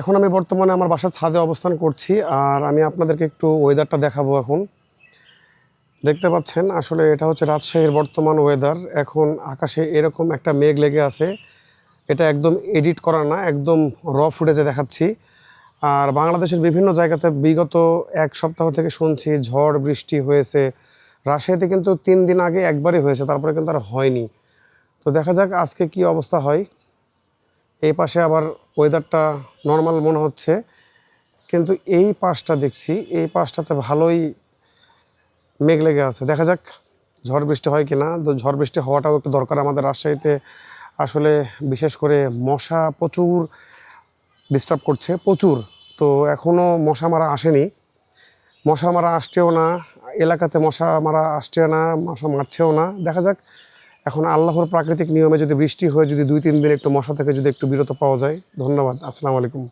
এখন আমি বর্তমানে আমার বাসার ছাদে অবস্থান করছি, আর আমি আপনাদেরকে একটু ওয়েদারটা দেখাবো। এখন দেখতে পাচ্ছেন আসলে এটা হচ্ছে রাজশাহীর বর্তমান ওয়েদার। এখন আকাশে এরকম একটা মেঘ লেগে আছে, এটা একদম এডিট করা না, একদম র ফুটেজে দেখাচ্ছি। আর বাংলাদেশের বিভিন্ন জায়গাতে বিগত এক সপ্তাহ থেকে শুনছি ঝড় বৃষ্টি হয়েছে। রাজশাহীতে কিন্তু 3 দিন আগে একবারই হয়েছে, তারপরে কিন্তু আর হয়নি। তো দেখা যাক আজকে কি অবস্থা হয়। এই পাশে আবার ওয়েদারটা নর্মাল মনে হচ্ছে, কিন্তু এই পাশটা দেখছি, এই পাশটাতে ভালোই মেঘ লেগে আছে। দেখা যাক ঝড় বৃষ্টি হয় কিনা। তো ঝড় বৃষ্টি হওয়াটাও একটু দরকার আমাদের রাজশাহীতে। আসলে বিশেষ করে মশা প্রচুর ডিস্টার্ব করছে, প্রচুর। তো এখনও মশা মারা আসেনি, মশা মারা আসছেও না এলাকাতে, মশা মারা আসছেও না, মশা মারছেও না। দেখা যাক এখন আল্লাহর প্রাকৃতিক নিয়মে যদি বৃষ্টি হয়ে যদি 2-3 দিন একটু মশা থেকে যদি একটু বিরত পাওয়া যায়। ধন্যবাদ। আসসালামু আলাইকুম।